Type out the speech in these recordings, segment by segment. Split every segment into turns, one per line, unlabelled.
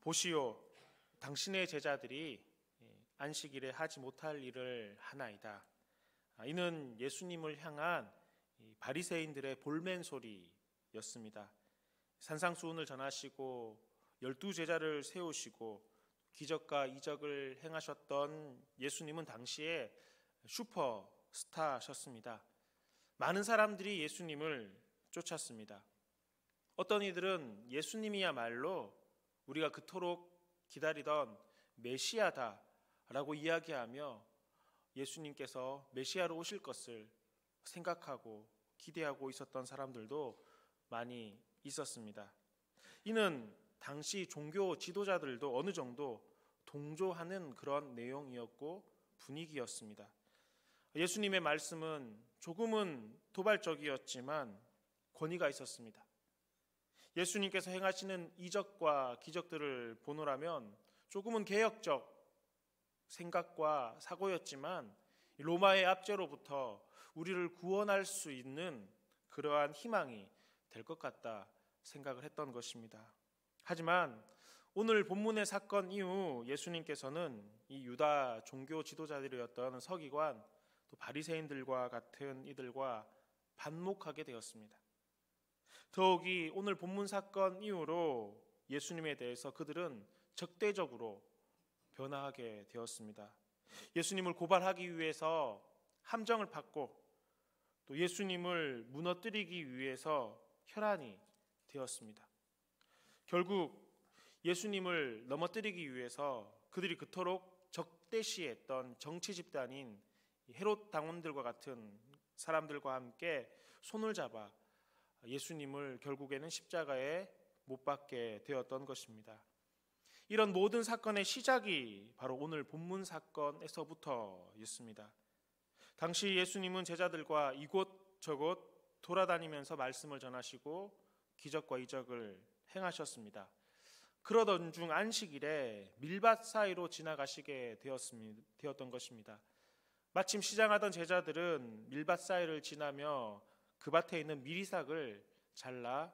보시오, 당신의 제자들이 안식일에 하지 못할 일을 하나이다. 이는 예수님을 향한 바리새인들의 볼멘 소리였습니다. 산상수훈을 전하시고 12제자를 세우시고 기적과 이적을 행하셨던 예수님은 당시에 슈퍼스타셨습니다. 많은 사람들이 예수님을 쫓았습니다. 어떤 이들은 예수님이야말로 우리가 그토록 기다리던 메시아다라고 이야기하며 예수님께서 메시아로 오실 것을 생각하고 기대하고 있었던 사람들도 많이 있었습니다. 이는 당시 종교 지도자들도 어느 정도 동조하는 그런 내용이었고 분위기였습니다. 예수님의 말씀은 조금은 도발적이었지만 권위가 있었습니다. 예수님께서 행하시는 이적과 기적들을 보노라면 조금은 개혁적 생각과 사고였지만 로마의 압제로부터 우리를 구원할 수 있는 그러한 희망이 될 것 같다 생각을 했던 것입니다. 하지만 오늘 본문의 사건 이후 예수님께서는 이 유다 종교 지도자들이었던 서기관 또 바리새인들과 같은 이들과 반목하게 되었습니다. 더욱이 오늘 본문 사건 이후로 예수님에 대해서 그들은 적대적으로 변화하게 되었습니다. 예수님을 고발하기 위해서 함정을 팠고 또 예수님을 무너뜨리기 위해서 혈안이 되었습니다. 결국 예수님을 넘어뜨리기 위해서 그들이 그토록 적대시했던 정치 집단인 헤롯 당원들과 같은 사람들과 함께 손을 잡아 예수님을 결국에는 십자가에 못 박게 되었던 것입니다. 이런 모든 사건의 시작이 바로 오늘 본문 사건에서부터였습니다. 당시 예수님은 제자들과 이곳저곳 돌아다니면서 말씀을 전하시고 기적과 이적을 행하셨습니다. 그러던 중 안식일에 밀밭 사이로 지나가시게 되었던 것입니다. 마침 시장하던 제자들은 밀밭 사이를 지나며 그 밭에 있는 미리삭을 잘라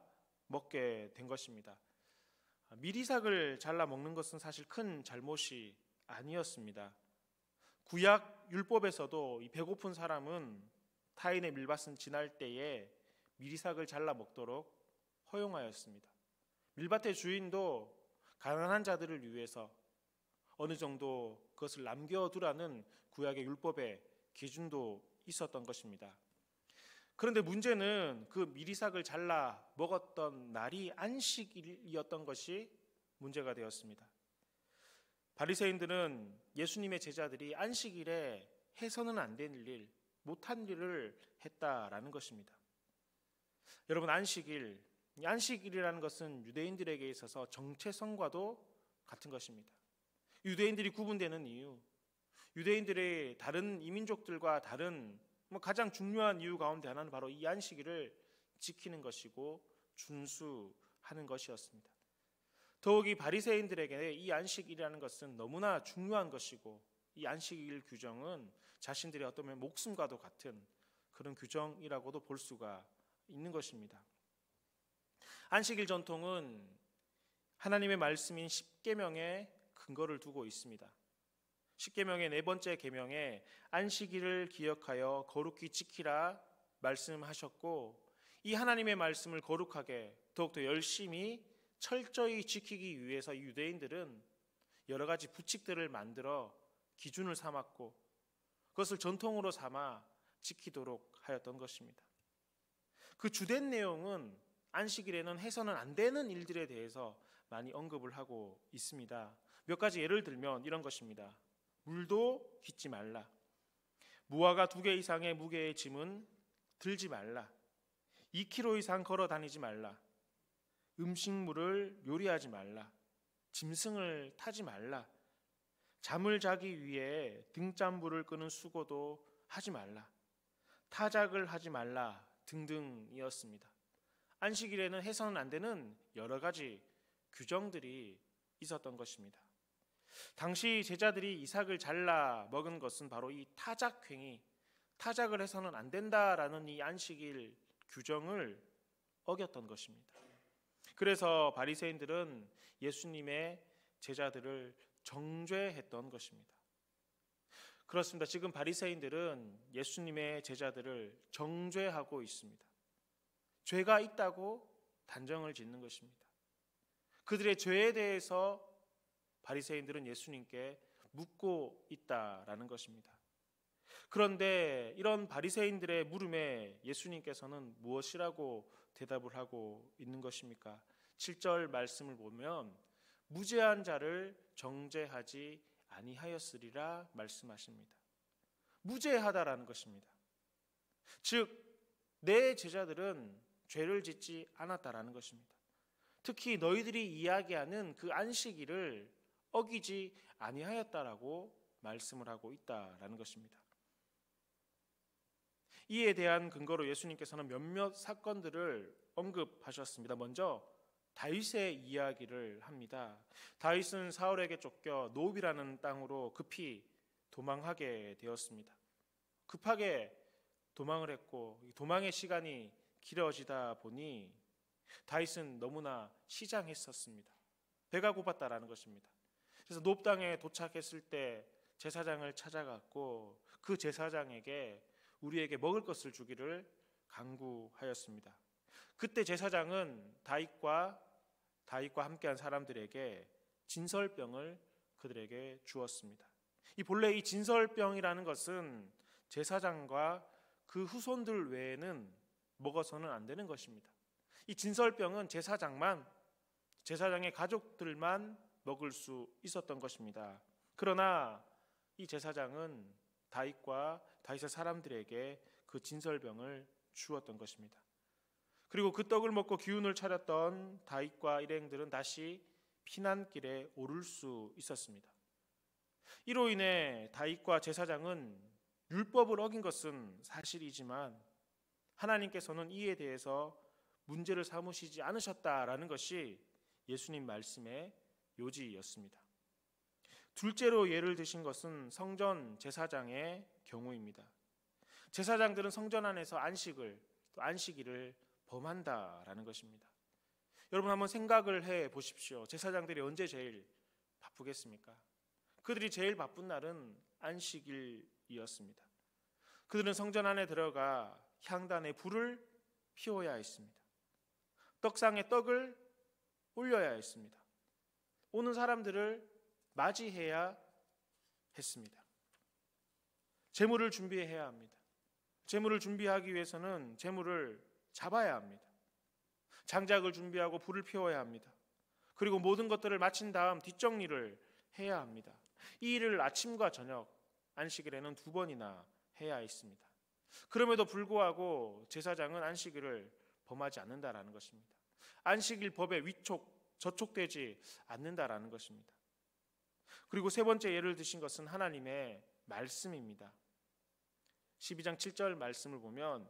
먹게 된 것입니다. 미리삭을 잘라 먹는 것은 사실 큰 잘못이 아니었습니다. 구약 율법에서도 이 배고픈 사람은 타인의 밀밭을 지날 때에 미리삭을 잘라 먹도록 허용하였습니다. 밀밭의 주인도 가난한 자들을 위해서 어느 정도 그것을 남겨두라는 구약의 율법의 기준도 있었던 것입니다. 그런데 문제는 그 미리삭을 잘라 먹었던 날이 안식일이었던 것이 문제가 되었습니다. 바리새인들은 예수님의 제자들이 안식일에 해서는 안 될 일, 못한 일을 했다라는 것입니다. 여러분, 안식일이라는 것은 유대인들에게 있어서 정체성과도 같은 것입니다. 유대인들이 구분되는 이유, 유대인들의 다른 이민족들과 다른 가장 중요한 이유 가운데 하나는 바로 이 안식일을 지키는 것이고 준수하는 것이었습니다. 더욱이 바리새인들에게 이 안식일이라는 것은 너무나 중요한 것이고 이 안식일 규정은 자신들의 어떤 목숨과도 같은 그런 규정이라고도 볼 수가 있는 것입니다. 안식일 전통은 하나님의 말씀인 십계명에 근거를 두고 있습니다. 십계명의 네 번째 계명에 안식일을 기억하여 거룩히 지키라 말씀하셨고, 이 하나님의 말씀을 거룩하게 더욱더 열심히 철저히 지키기 위해서 유대인들은 여러 가지 규칙들을 만들어 기준을 삼았고 그것을 전통으로 삼아 지키도록 하였던 것입니다. 그 주된 내용은 안식일에는 해서는 안 되는 일들에 대해서 많이 언급을 하고 있습니다. 몇 가지 예를 들면 이런 것입니다. 물도 깃지 말라. 무화과 2개 이상의 무게의 짐은 들지 말라. 2km 이상 걸어 다니지 말라. 음식물을 요리하지 말라. 짐승을 타지 말라. 잠을 자기 위해 등잔불을 끄는 수고도 하지 말라. 타작을 하지 말라 등등이었습니다. 안식일에는 해서는 안 되는 여러 가지 규정들이 있었던 것입니다. 당시 제자들이 이삭을 잘라 먹은 것은 바로 이 타작행위, 타작을 해서는 안 된다라는 이 안식일 규정을 어겼던 것입니다. 그래서 바리새인들은 예수님의 제자들을 정죄했던 것입니다. 그렇습니다. 지금 바리새인들은 예수님의 제자들을 정죄하고 있습니다. 죄가 있다고 단정을 짓는 것입니다. 그들의 죄에 대해서 바리새인들은 예수님께 묻고 있다라는 것입니다. 그런데 이런 바리새인들의 물음에 예수님께서는 무엇이라고 대답을 하고 있는 것입니까? 7절 말씀을 보면 무죄한 자를 정죄하지 아니하였으리라 말씀하십니다. 무죄하다라는 것입니다. 즉 내 제자들은 죄를 짓지 않았다라는 것입니다. 특히 너희들이 이야기하는 그 안식일을 어기지 아니하였다라고 말씀을 하고 있다라는 것입니다. 이에 대한 근거로 예수님께서는 몇몇 사건들을 언급하셨습니다. 먼저 다윗의 이야기를 합니다. 다윗은 사울에게 쫓겨 노비라는 땅으로 급히 도망하게 되었습니다. 급하게 도망을 했고 도망의 시간이 길어지다 보니 다윗은 너무나 시장했었습니다. 배가 고팠다라는 것입니다. 그래서 노브 땅에 도착했을 때 제사장을 찾아갔고 그 제사장에게 우리에게 먹을 것을 주기를 간구하였습니다. 그때 제사장은 다윗과 함께한 사람들에게 진설병을 그들에게 주었습니다. 이 본래 이 진설병이라는 것은 제사장과 그 후손들 외에는 먹어서는 안 되는 것입니다. 이 진설병은 제사장의 가족들만 먹을 수 있었던 것입니다. 그러나 이 제사장은 다윗의 사람들에게 그 진설병을 주었던 것입니다. 그리고 그 떡을 먹고 기운을 차렸던 다윗과 일행들은 다시 피난길에 오를 수 있었습니다. 이로 인해 다윗과 제사장은 율법을 어긴 것은 사실이지만 하나님께서는 이에 대해서 문제를 삼으시지 않으셨다라는 것이 예수님 말씀의 요지였습니다. 둘째로 예를 드신 것은 성전 제사장의 경우입니다. 제사장들은 성전 안에서 안식일을 범한다라는 것입니다. 여러분 한번 생각을 해 보십시오. 제사장들이 언제 제일 바쁘겠습니까? 그들이 제일 바쁜 날은 안식일이었습니다. 그들은 성전 안에 들어가 향단에 불을 피워야 했습니다. 떡상에 떡을 올려야 했습니다. 오는 사람들을 맞이해야 했습니다. 제물을 준비해야 합니다. 제물을 준비하기 위해서는 제물을 잡아야 합니다. 장작을 준비하고 불을 피워야 합니다. 그리고 모든 것들을 마친 다음 뒷정리를 해야 합니다. 이 일을 아침과 저녁 안식일에는 2번이나 해야 했습니다. 그럼에도 불구하고 제사장은 안식일을 범하지 않는다라는 것입니다. 안식일 법에 저촉되지 않는다라는 것입니다. 그리고 세 번째 예를 드신 것은 하나님의 말씀입니다. 12장 7절 말씀을 보면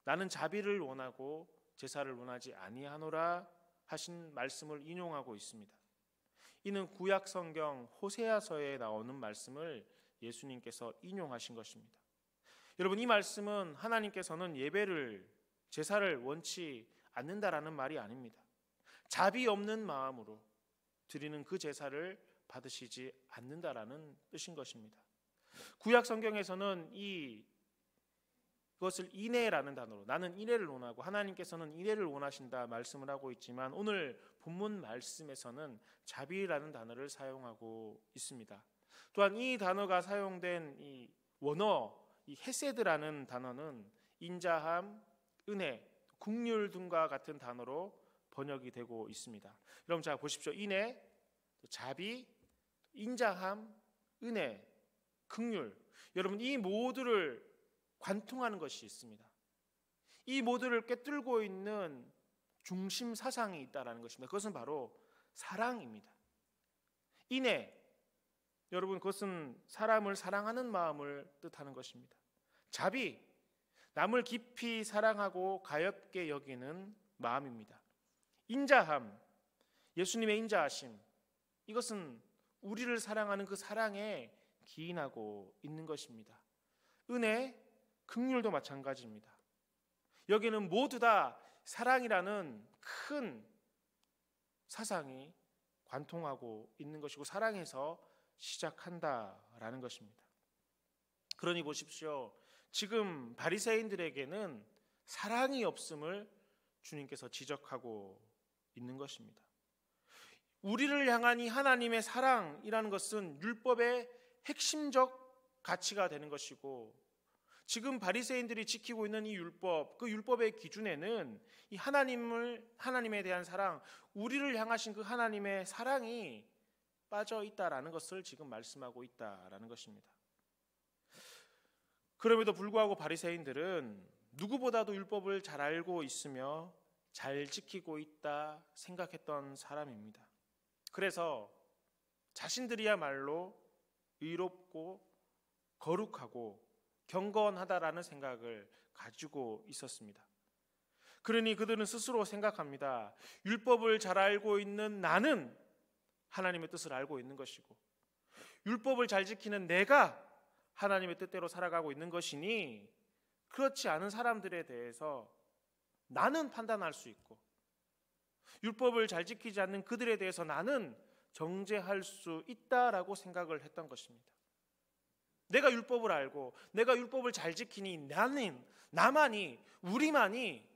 나는 자비를 원하고 제사를 원하지 아니하노라 하신 말씀을 인용하고 있습니다. 이는 구약 성경 호세아서에 나오는 말씀을 예수님께서 인용하신 것입니다. 여러분 이 말씀은 하나님께서는 제사를 원치 않는다라는 말이 아닙니다. 자비 없는 마음으로 드리는 그 제사를 받으시지 않는다라는 뜻인 것입니다. 구약 성경에서는 이것을 인애라는 단어로 나는 인애를 원하고 하나님께서는 인애를 원하신다 말씀을 하고 있지만 오늘 본문 말씀에서는 자비라는 단어를 사용하고 있습니다. 또한 이 단어가 사용된 이 원어 이 헤세드라는 단어는 인자함, 은혜, 긍휼 등과 같은 단어로 번역이 되고 있습니다. 여러분 자 보십시오. 인애, 자비, 인자함, 은혜, 긍휼. 여러분 이 모두를 관통하는 것이 있습니다. 이 모두를 꿰뚫고 있는 중심 사상이 있다라는 것입니다. 그것은 바로 사랑입니다. 인애, 여러분 그것은 사람을 사랑하는 마음을 뜻하는 것입니다. 자비, 남을 깊이 사랑하고 가엾게 여기는 마음입니다. 인자함, 예수님의 인자하심, 이것은 우리를 사랑하는 그 사랑에 기인하고 있는 것입니다. 은혜, 긍휼도 마찬가지입니다. 여기는 모두 다 사랑이라는 큰 사상이 관통하고 있는 것이고 사랑에서 시작한다라는 것입니다. 그러니 보십시오. 지금 바리새인들에게는 사랑이 없음을 주님께서 지적하고 있는 것입니다. 우리를 향한 이 하나님의 사랑이라는 것은 율법의 핵심적 가치가 되는 것이고, 지금 바리새인들이 지키고 있는 이 율법, 그 율법의 기준에는 이 하나님에 대한 사랑, 우리를 향하신 그 하나님의 사랑이 빠져 있다라는 것을 지금 말씀하고 있다라는 것입니다. 그럼에도 불구하고 바리새인들은 누구보다도 율법을 잘 알고 있으며 잘 지키고 있다 생각했던 사람입니다. 그래서 자신들이야말로 의롭고 거룩하고 경건하다라는 생각을 가지고 있었습니다. 그러니 그들은 스스로 생각합니다. 율법을 잘 알고 있는 나는 하나님의 뜻을 알고 있는 것이고, 율법을 잘 지키는 내가 하나님의 뜻대로 살아가고 있는 것이니, 그렇지 않은 사람들에 대해서 나는 판단할 수 있고, 율법을 잘 지키지 않는 그들에 대해서 나는 정죄할 수 있다라고 생각을 했던 것입니다. 내가 율법을 알고 내가 율법을 잘 지키니 나만이, 우리만이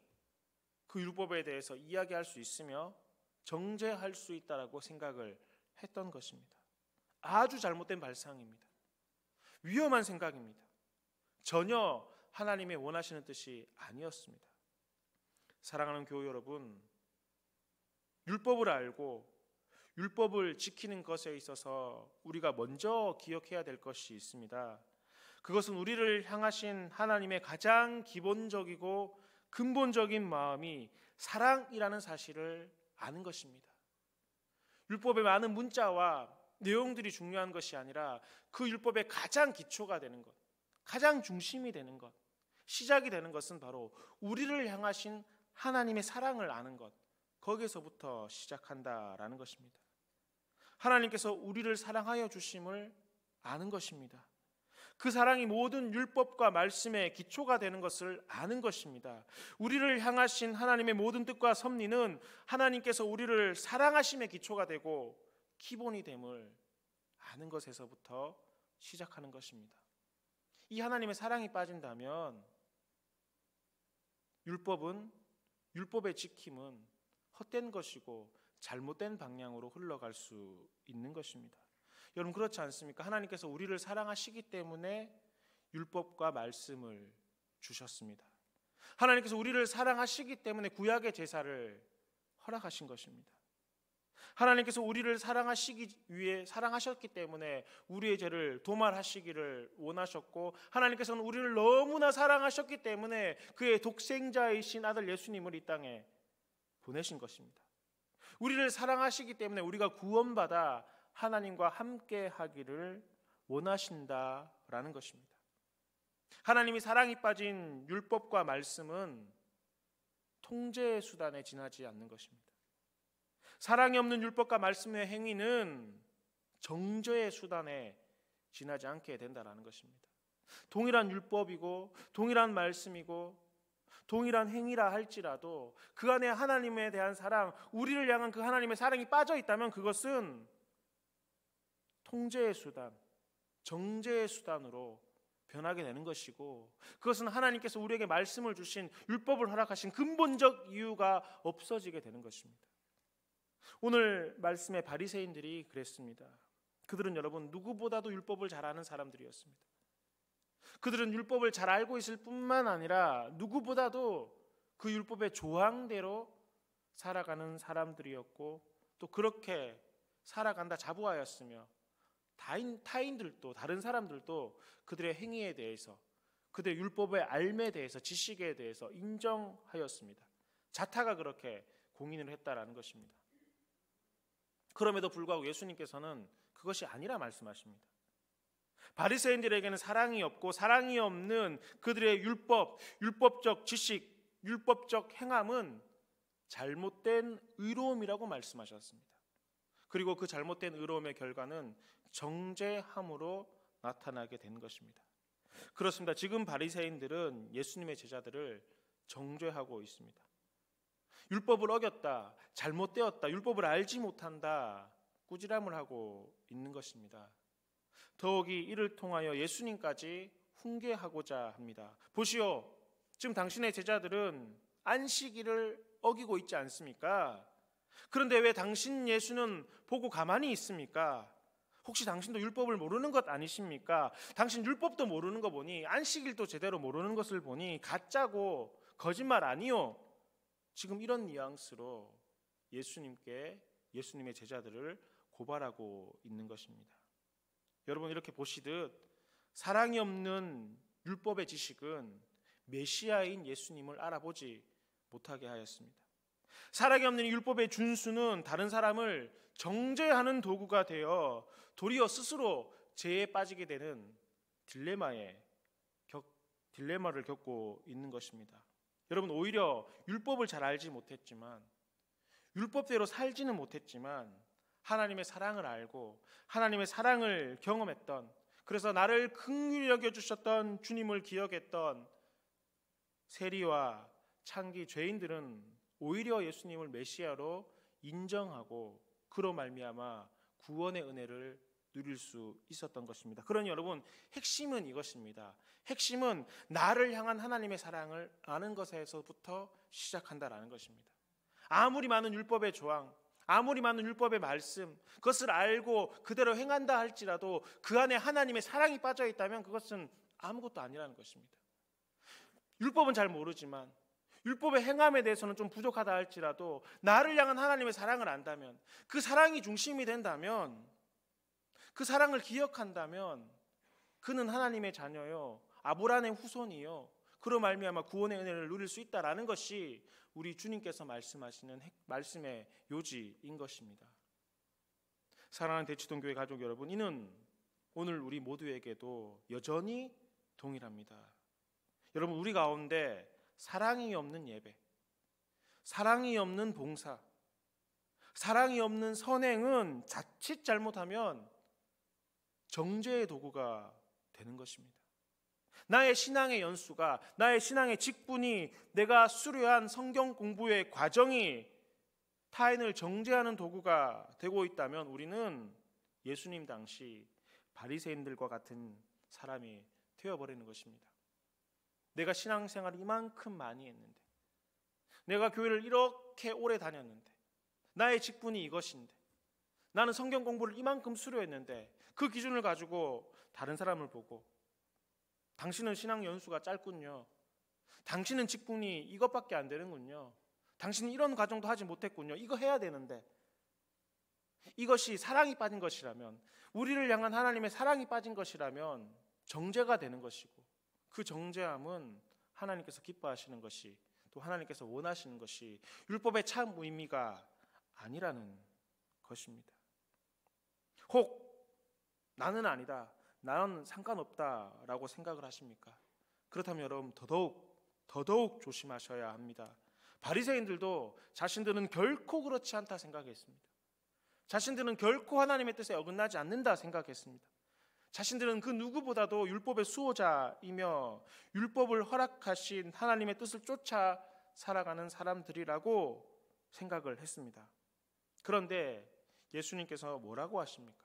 그 율법에 대해서 이야기할 수 있으며 정죄할 수 있다라고 생각을 했던 것입니다. 아주 잘못된 발상입니다. 위험한 생각입니다. 전혀 하나님의 원하시는 뜻이 아니었습니다. 사랑하는 교우 여러분, 율법을 알고 율법을 지키는 것에 있어서 우리가 먼저 기억해야 될 것이 있습니다. 그것은 우리를 향하신 하나님의 가장 기본적이고 근본적인 마음이 사랑이라는 사실을 아는 것입니다. 율법의 많은 문자와 내용들이 중요한 것이 아니라 그 율법의 가장 기초가 되는 것, 가장 중심이 되는 것, 시작이 되는 것은 바로 우리를 향하신 하나님의 사랑을 아는 것, 거기에서부터 시작한다라는 것입니다. 하나님께서 우리를 사랑하여 주심을 아는 것입니다. 그 사랑이 모든 율법과 말씀의 기초가 되는 것을 아는 것입니다. 우리를 향하신 하나님의 모든 뜻과 섭리는 하나님께서 우리를 사랑하심의 기초가 되고 기본이 됨을 아는 것에서부터 시작하는 것입니다. 이 하나님의 사랑이 빠진다면 율법의 지킴은 헛된 것이고 잘못된 방향으로 흘러갈 수 있는 것입니다. 여러분, 그렇지 않습니까? 하나님께서 우리를 사랑하시기 때문에 율법과 말씀을 주셨습니다. 하나님께서 우리를 사랑하시기 때문에 구약의 제사를 허락하신 것입니다. 하나님께서 우리를 사랑하시기 위해 사랑하셨기 때문에 우리의 죄를 도말하시기를 원하셨고, 하나님께서는 우리를 너무나 사랑하셨기 때문에 그의 독생자이신 아들 예수님을 이 땅에 보내신 것입니다. 우리를 사랑하시기 때문에 우리가 구원받아 하나님과 함께 하기를 원하신다라는 것입니다. 하나님이 사랑이 빠진 율법과 말씀은 통제의 수단에 지나지 않는 것입니다. 사랑이 없는 율법과 말씀의 행위는 정죄의 수단에 지나지 않게 된다라는 것입니다. 동일한 율법이고 동일한 말씀이고 동일한 행위라 할지라도 그 안에 하나님에 대한 사랑, 우리를 향한 그 하나님의 사랑이 빠져 있다면 그것은 통제의 수단, 정죄의 수단으로 변하게 되는 것이고, 그것은 하나님께서 우리에게 말씀을 주신 율법을 허락하신 근본적 이유가 없어지게 되는 것입니다. 오늘 말씀의 바리새인들이 그랬습니다. 그들은 여러분 누구보다도 율법을 잘 아는 사람들이었습니다. 그들은 율법을 잘 알고 있을 뿐만 아니라 누구보다도 그 율법의 조항대로 살아가는 사람들이었고, 또 그렇게 살아간다 자부하였으며 타인들도, 다른 사람들도 그들의 행위에 대해서, 그들의 율법의 알매에 대해서, 지식에 대해서 인정하였습니다. 자타가 그렇게 공인을 했다라는 것입니다. 그럼에도 불구하고 예수님께서는 그것이 아니라 말씀하십니다. 바리새인들에게는 사랑이 없고 사랑이 없는 그들의 율법적 지식, 율법적 행함은 잘못된 의로움이라고 말씀하셨습니다. 그리고 그 잘못된 의로움의 결과는 정죄함으로 나타나게 된 것입니다. 그렇습니다. 지금 바리새인들은 예수님의 제자들을 정죄하고 있습니다. 율법을 어겼다, 잘못되었다, 율법을 알지 못한다, 꾸지람을 하고 있는 것입니다. 더욱이 이를 통하여 예수님까지 훈계하고자 합니다. 보시오, 지금 당신의 제자들은 안식일을 어기고 있지 않습니까? 그런데 왜 당신 예수는 보고 가만히 있습니까? 혹시 당신도 율법을 모르는 것 아니십니까? 당신 율법도 모르는 거 보니, 안식일도 제대로 모르는 것을 보니 가짜고 거짓말 아니요? 지금 이런 뉘앙스로 예수님의 제자들을 고발하고 있는 것입니다. 여러분, 이렇게 보시듯 사랑이 없는 율법의 지식은 메시아인 예수님을 알아보지 못하게 하였습니다. 사랑이 없는 율법의 준수는 다른 사람을 정죄하는 도구가 되어 도리어 스스로 죄에 빠지게 되는 딜레마를 겪고 있는 것입니다. 여러분, 오히려 율법을 잘 알지 못했지만, 율법대로 살지는 못했지만 하나님의 사랑을 알고 하나님의 사랑을 경험했던, 그래서 나를 긍휼히 여겨주셨던 주님을 기억했던 세리와 창기 죄인들은 오히려 예수님을 메시아로 인정하고 그로 말미암아 구원의 은혜를 누릴 수 있었던 것입니다. 그러니 여러분, 핵심은 이것입니다. 핵심은 나를 향한 하나님의 사랑을 아는 것에서부터 시작한다라는 것입니다. 아무리 많은 율법의 조항, 아무리 많은 율법의 말씀, 그것을 알고 그대로 행한다 할지라도 그 안에 하나님의 사랑이 빠져 있다면 그것은 아무것도 아니라는 것입니다. 율법은 잘 모르지만, 율법의 행함에 대해서는 좀 부족하다 할지라도 나를 향한 하나님의 사랑을 안다면, 그 사랑이 중심이 된다면, 그 사랑을 기억한다면 그는 하나님의 자녀요, 아브라함의 후손이요, 그로 말미암아 구원의 은혜를 누릴 수 있다라는 것이 우리 주님께서 말씀하시는 말씀의 요지인 것입니다. 사랑하는 대치동교회 가족 여러분, 이는 오늘 우리 모두에게도 여전히 동일합니다. 여러분, 우리 가운데 사랑이 없는 예배, 사랑이 없는 봉사, 사랑이 없는 선행은 자칫 잘못하면 정죄의 도구가 되는 것입니다. 나의 신앙의 연수가, 나의 신앙의 직분이, 내가 수료한 성경 공부의 과정이 타인을 정죄하는 도구가 되고 있다면 우리는 예수님 당시 바리새인들과 같은 사람이 되어버리는 것입니다. 내가 신앙생활을 이만큼 많이 했는데, 내가 교회를 이렇게 오래 다녔는데, 나의 직분이 이것인데, 나는 성경 공부를 이만큼 수료했는데, 그 기준을 가지고 다른 사람을 보고 당신은 신앙 연수가 짧군요, 당신은 직분이 이것밖에 안 되는군요, 당신은 이런 과정도 하지 못했군요, 이거 해야 되는데, 이것이 사랑이 빠진 것이라면, 우리를 향한 하나님의 사랑이 빠진 것이라면 정죄가 되는 것이고, 그 정죄함은 하나님께서 기뻐하시는 것이, 또 하나님께서 원하시는 것이 율법의 참 의미가 아니라는 것입니다. 혹 나는 아니다, 나는 상관없다라고 생각을 하십니까? 그렇다면 여러분, 더더욱 조심하셔야 합니다. 바리새인들도 자신들은 결코 그렇지 않다 생각했습니다. 자신들은 결코 하나님의 뜻에 어긋나지 않는다 생각했습니다. 자신들은 그 누구보다도 율법의 수호자이며 율법을 허락하신 하나님의 뜻을 쫓아 살아가는 사람들이라고 생각을 했습니다. 그런데 예수님께서 뭐라고 하십니까?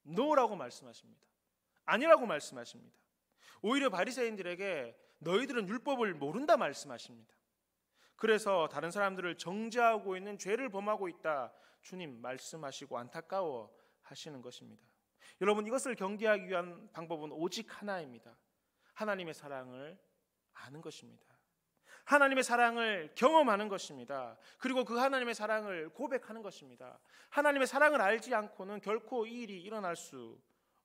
노라고 말씀하십니다. 아니라고 말씀하십니다. 오히려 바리새인들에게 너희들은 율법을 모른다 말씀하십니다. 그래서 다른 사람들을 정죄하고 있는 죄를 범하고 있다 주님 말씀하시고 안타까워 하시는 것입니다. 여러분, 이것을 경계하기 위한 방법은 오직 하나입니다. 하나님의 사랑을 아는 것입니다. 하나님의 사랑을 경험하는 것입니다. 그리고 그 하나님의 사랑을 고백하는 것입니다. 하나님의 사랑을 알지 않고는 결코 이 일이 일어날 수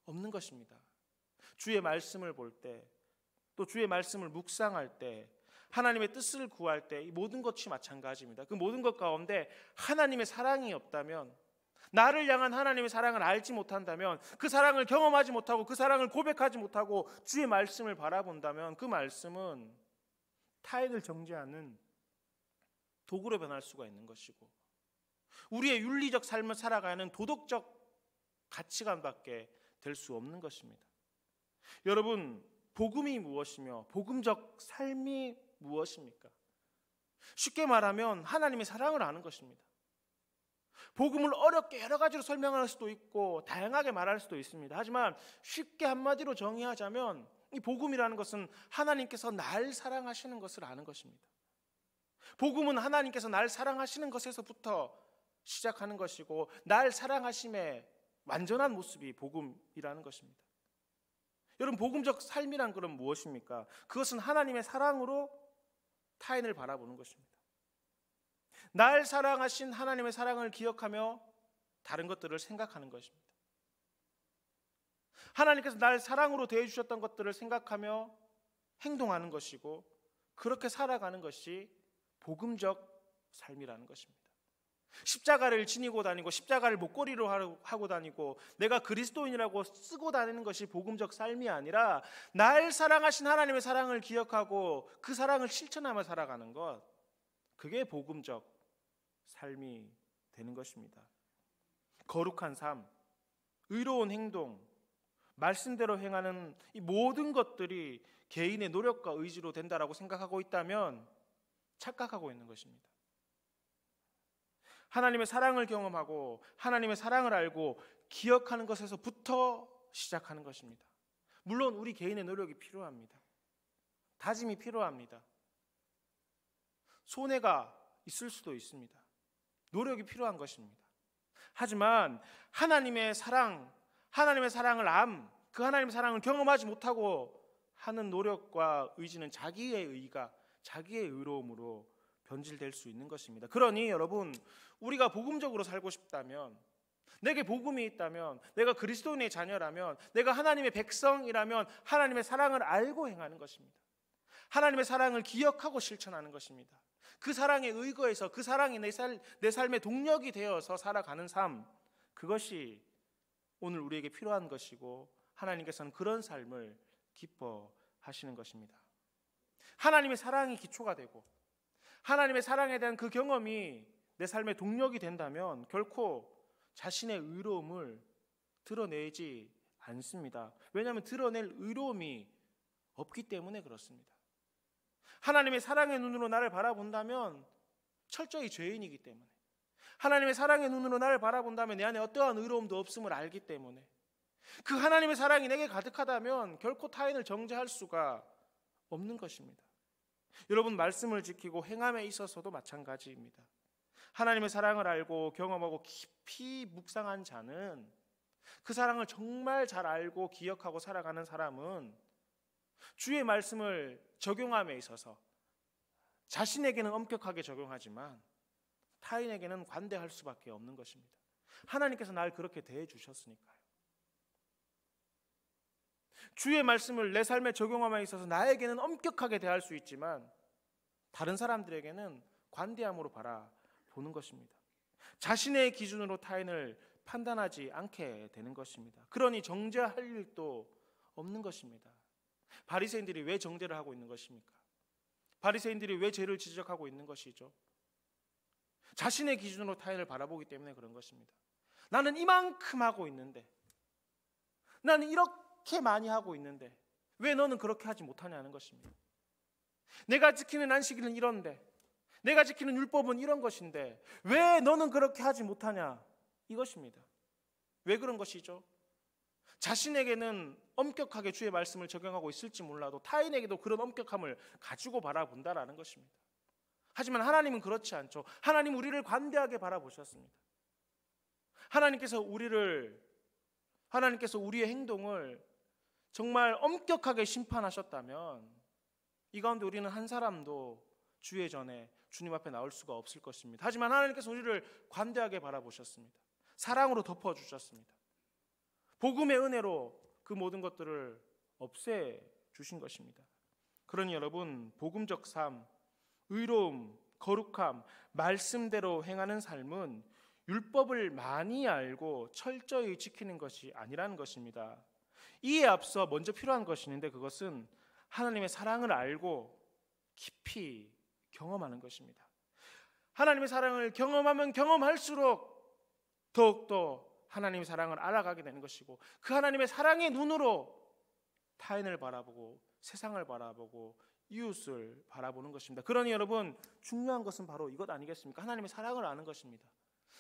없는 것입니다. 주의 말씀을 볼 때, 또 주의 말씀을 묵상할 때, 하나님의 뜻을 구할 때 이 모든 것이 마찬가지입니다. 그 모든 것 가운데 하나님의 사랑이 없다면, 나를 향한 하나님의 사랑을 알지 못한다면, 그 사랑을 경험하지 못하고 그 사랑을 고백하지 못하고 주의 말씀을 바라본다면 그 말씀은 타인을 정죄하는 도구로 변할 수가 있는 것이고, 우리의 윤리적 삶을 살아가는 도덕적 가치관밖에 될 수 없는 것입니다. 여러분, 복음이 무엇이며 복음적 삶이 무엇입니까? 쉽게 말하면 하나님의 사랑을 아는 것입니다. 복음을 어렵게 여러 가지로 설명할 수도 있고 다양하게 말할 수도 있습니다. 하지만 쉽게 한마디로 정의하자면 이 복음이라는 것은 하나님께서 날 사랑하시는 것을 아는 것입니다. 복음은 하나님께서 날 사랑하시는 것에서부터 시작하는 것이고 날 사랑하심의 완전한 모습이 복음이라는 것입니다. 여러분, 복음적 삶이란 그럼 무엇입니까? 그것은 하나님의 사랑으로 타인을 바라보는 것입니다. 날 사랑하신 하나님의 사랑을 기억하며 다른 것들을 생각하는 것입니다. 하나님께서 날 사랑으로 대해주셨던 것들을 생각하며 행동하는 것이고 그렇게 살아가는 것이 복음적 삶이라는 것입니다. 십자가를 지니고 다니고 십자가를 목걸이로 하고 다니고 내가 그리스도인이라고 쓰고 다니는 것이 복음적 삶이 아니라 날 사랑하신 하나님의 사랑을 기억하고 그 사랑을 실천하며 살아가는 것, 그게 복음적 삶이 되는 것입니다. 거룩한 삶, 의로운 행동, 말씀대로 행하는 이 모든 것들이 개인의 노력과 의지로 된다라고 생각하고 있다면 착각하고 있는 것입니다. 하나님의 사랑을 경험하고 하나님의 사랑을 알고 기억하는 것에서부터 시작하는 것입니다. 물론 우리 개인의 노력이 필요합니다. 다짐이 필요합니다. 손해가 있을 수도 있습니다. 노력이 필요한 것입니다. 하지만 하나님의 사랑을 그 하나님의 사랑을 경험하지 못하고 하는 노력과 의지는 자기의 의가, 자기의 의로움으로 변질될 수 있는 것입니다. 그러니 여러분, 우리가 복음적으로 살고 싶다면, 내게 복음이 있다면, 내가 그리스도인의 자녀라면, 내가 하나님의 백성이라면 하나님의 사랑을 알고 행하는 것입니다. 하나님의 사랑을 기억하고 실천하는 것입니다. 그 사랑에 의거해서 그 사랑이 내 삶의 동력이 되어서 살아가는 삶, 그것이 오늘 우리에게 필요한 것이고 하나님께서는 그런 삶을 기뻐하시는 것입니다. 하나님의 사랑이 기초가 되고 하나님의 사랑에 대한 그 경험이 내 삶의 동력이 된다면 결코 자신의 의로움을 드러내지 않습니다. 왜냐하면 드러낼 의로움이 없기 때문에 그렇습니다. 하나님의 사랑의 눈으로 나를 바라본다면 철저히 죄인이기 때문에, 하나님의 사랑의 눈으로 나를 바라본다면 내 안에 어떠한 의로움도 없음을 알기 때문에, 그 하나님의 사랑이 내게 가득하다면 결코 타인을 정죄할 수가 없는 것입니다. 여러분, 말씀을 지키고 행함에 있어서도 마찬가지입니다. 하나님의 사랑을 알고 경험하고 깊이 묵상한 자는, 그 사랑을 정말 잘 알고 기억하고 살아가는 사람은 주의 말씀을 적용함에 있어서 자신에게는 엄격하게 적용하지만 타인에게는 관대할 수밖에 없는 것입니다. 하나님께서 날 그렇게 대해 주셨으니까요. 주의 말씀을 내 삶에 적용함에 있어서 나에게는 엄격하게 대할 수 있지만 다른 사람들에게는 관대함으로 바라보는 것입니다. 자신의 기준으로 타인을 판단하지 않게 되는 것입니다. 그러니 정죄할 일도 없는 것입니다. 바리새인들이 왜 정죄를 하고 있는 것입니까? 바리새인들이 왜 죄를 지적하고 있는 것이죠? 자신의 기준으로 타인을 바라보기 때문에 그런 것입니다. 나는 이만큼 하고 있는데, 나는 이렇게 많이 하고 있는데 왜 너는 그렇게 하지 못하냐는 것입니다. 내가 지키는 안식일은 이런데, 내가 지키는 율법은 이런 것인데 왜 너는 그렇게 하지 못하냐, 이것입니다. 왜 그런 것이죠? 자신에게는 엄격하게 주의 말씀을 적용하고 있을지 몰라도 타인에게도 그런 엄격함을 가지고 바라본다라는 것입니다. 하지만 하나님은 그렇지 않죠. 하나님 우리를 관대하게 바라보셨습니다. 하나님께서 우리의 행동을 정말 엄격하게 심판하셨다면 이 가운데 우리는 한 사람도 주의 전에 주님 앞에 나올 수가 없을 것입니다. 하지만 하나님께서 우리를 관대하게 바라보셨습니다. 사랑으로 덮어주셨습니다. 복음의 은혜로 그 모든 것들을 없애주신 것입니다. 그러니 여러분, 복음적 삶, 의로움, 거룩함, 말씀대로 행하는 삶은 율법을 많이 알고 철저히 지키는 것이 아니라는 것입니다. 이에 앞서 먼저 필요한 것이 있는데 그것은 하나님의 사랑을 알고 깊이 경험하는 것입니다. 하나님의 사랑을 경험하면 경험할수록 더욱더 하나님의 사랑을 알아가게 되는 것이고 그 하나님의 사랑의 눈으로 타인을 바라보고 세상을 바라보고 이웃을 바라보는 것입니다. 그러니 여러분, 중요한 것은 바로 이것 아니겠습니까? 하나님의 사랑을 아는 것입니다.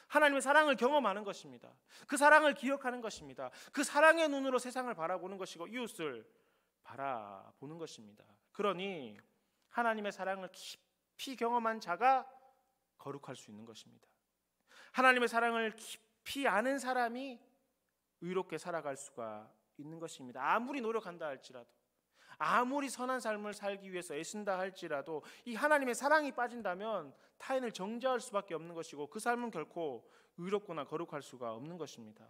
하나님의 사랑을 경험하는 것입니다. 그 사랑을 기억하는 것입니다. 그 사랑의 눈으로 세상을 바라보는 것이고 이웃을 바라보는 것입니다. 그러니 하나님의 사랑을 깊이 경험한 자가 거룩할 수 있는 것입니다. 하나님의 사랑을 깊이 아는 사람이 의롭게 살아갈 수가 있는 것입니다. 아무리 노력한다 할지라도, 아무리 선한 삶을 살기 위해서 애쓴다 할지라도 이 하나님의 사랑이 빠진다면 타인을 정죄할 수밖에 없는 것이고 그 삶은 결코 의롭거나 거룩할 수가 없는 것입니다.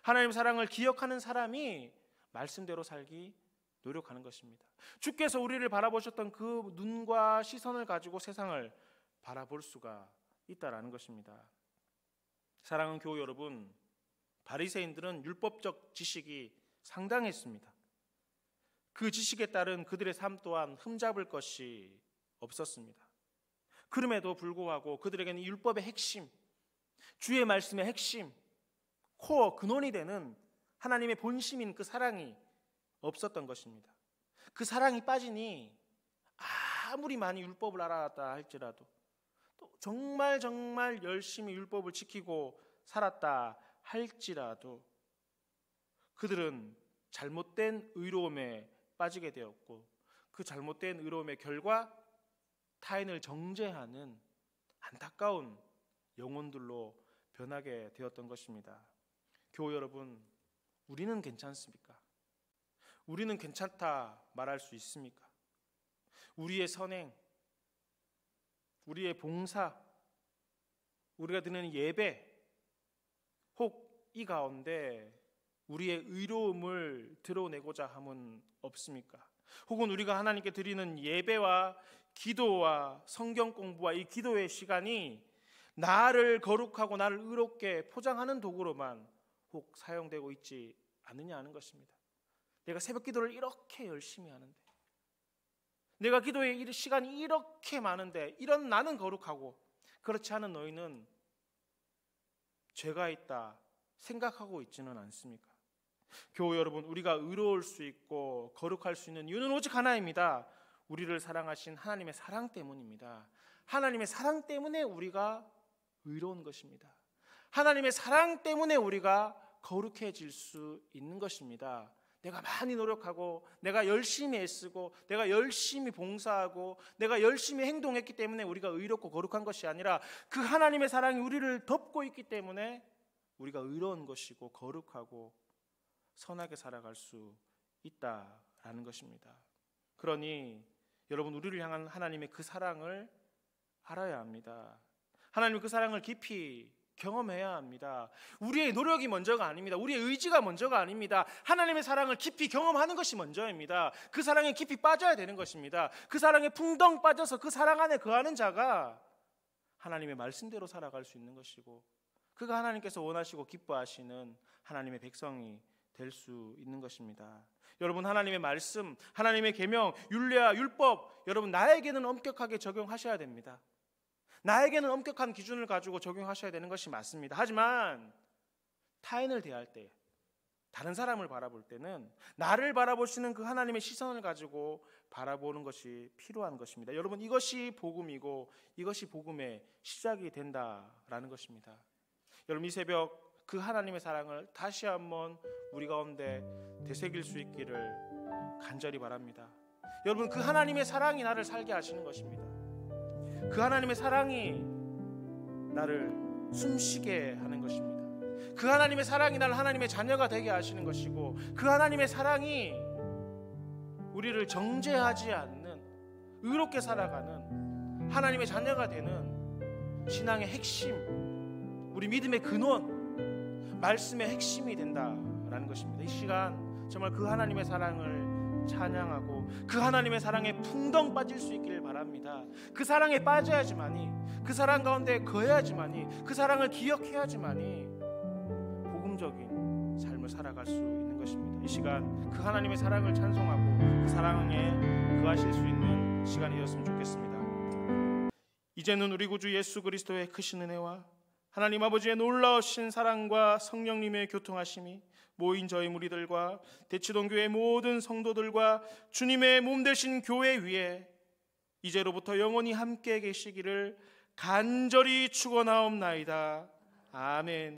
하나님의 사랑을 기억하는 사람이 말씀대로 살기 노력하는 것입니다. 주께서 우리를 바라보셨던 그 눈과 시선을 가지고 세상을 바라볼 수가 있다라는 것입니다. 사랑하는 교우 여러분, 바리새인들은 율법적 지식이 상당했습니다. 그 지식에 따른 그들의 삶 또한 흠잡을 것이 없었습니다. 그럼에도 불구하고 그들에게는 율법의 핵심, 주의 말씀의 핵심, 코어, 근원이 되는 하나님의 본심인 그 사랑이 없었던 것입니다. 그 사랑이 빠지니 아무리 많이 율법을 알아갔다 할지라도 또 정말 열심히 율법을 지키고 살았다 할지라도 그들은 잘못된 의로움에 빠지게 되었고 그 잘못된 의로움의 결과 타인을 정죄하는 안타까운 영혼들로 변하게 되었던 것입니다. 교우 여러분, 우리는 괜찮습니까? 우리는 괜찮다 말할 수 있습니까? 우리의 선행, 우리의 봉사, 우리가 드리는 예배, 혹 이 가운데 우리의 의로움을 드러내고자 함은 없습니까? 혹은 우리가 하나님께 드리는 예배와 기도와 성경 공부와 이 기도의 시간이 나를 거룩하고 나를 의롭게 포장하는 도구로만 혹 사용되고 있지 않느냐 하는 것입니다. 내가 새벽 기도를 이렇게 열심히 하는데, 내가 기도의 시간이 이렇게 많은데 이런 나는 거룩하고 그렇지 않은 너희는 죄가 있다 생각하고 있지는 않습니까? 교우 여러분, 우리가 의로울 수 있고 거룩할 수 있는 이유는 오직 하나입니다. 우리를 사랑하신 하나님의 사랑 때문입니다. 하나님의 사랑 때문에 우리가 의로운 것입니다. 하나님의 사랑 때문에 우리가 거룩해질 수 있는 것입니다. 내가 많이 노력하고 내가 열심히 애쓰고 내가 열심히 봉사하고 내가 열심히 행동했기 때문에 우리가 의롭고 거룩한 것이 아니라 그 하나님의 사랑이 우리를 덮고 있기 때문에 우리가 의로운 것이고 거룩하고 선하게 살아갈 수 있다라는 것입니다. 그러니 여러분, 우리를 향한 하나님의 그 사랑을 알아야 합니다. 하나님의 그 사랑을 깊이 경험해야 합니다. 우리의 노력이 먼저가 아닙니다. 우리의 의지가 먼저가 아닙니다. 하나님의 사랑을 깊이 경험하는 것이 먼저입니다. 그 사랑에 깊이 빠져야 되는 것입니다. 그 사랑에 풍덩 빠져서 그 사랑 안에 거하는 자가 하나님의 말씀대로 살아갈 수 있는 것이고 그가 하나님께서 원하시고 기뻐하시는 하나님의 백성이 될 수 있는 것입니다. 여러분, 하나님의 말씀, 하나님의 계명, 율례와 율법, 여러분 나에게는 엄격하게 적용하셔야 됩니다. 나에게는 엄격한 기준을 가지고 적용하셔야 되는 것이 맞습니다. 하지만 타인을 대할 때, 다른 사람을 바라볼 때는 나를 바라보시는 그 하나님의 시선을 가지고 바라보는 것이 필요한 것입니다. 여러분, 이것이 복음이고 이것이 복음의 시작이 된다라는 것입니다. 여러분, 이 새벽 그 하나님의 사랑을 다시 한번 우리 가운데 되새길 수 있기를 간절히 바랍니다. 여러분, 그 하나님의 사랑이 나를 살게 하시는 것입니다. 그 하나님의 사랑이 나를 숨쉬게 하는 것입니다. 그 하나님의 사랑이 나를 하나님의 자녀가 되게 하시는 것이고 그 하나님의 사랑이 우리를 정죄하지 않는 의롭게 살아가는 하나님의 자녀가 되는 신앙의 핵심, 우리 믿음의 근원, 말씀의 핵심이 된다라는 것입니다. 이 시간 정말 그 하나님의 사랑을 찬양하고 그 하나님의 사랑에 풍덩 빠질 수 있기를 바랍니다. 그 사랑에 빠져야지만이, 그 사랑 가운데 거해야지만이, 그 사랑을 기억해야지만이 복음적인 삶을 살아갈 수 있는 것입니다. 이 시간 그 하나님의 사랑을 찬송하고 그 사랑에 거하실 수 있는 시간이 되었으면 좋겠습니다. 이제는 우리 구주 예수 그리스도의 크신 은혜와 하나님 아버지의 놀라우신 사랑과 성령님의 교통하심이 모인 저희 무리들과 대치동 교회 모든 성도들과 주님의 몸 되신 교회 위에 이제로부터 영원히 함께 계시기를 간절히 축원하옵나이다. 아멘.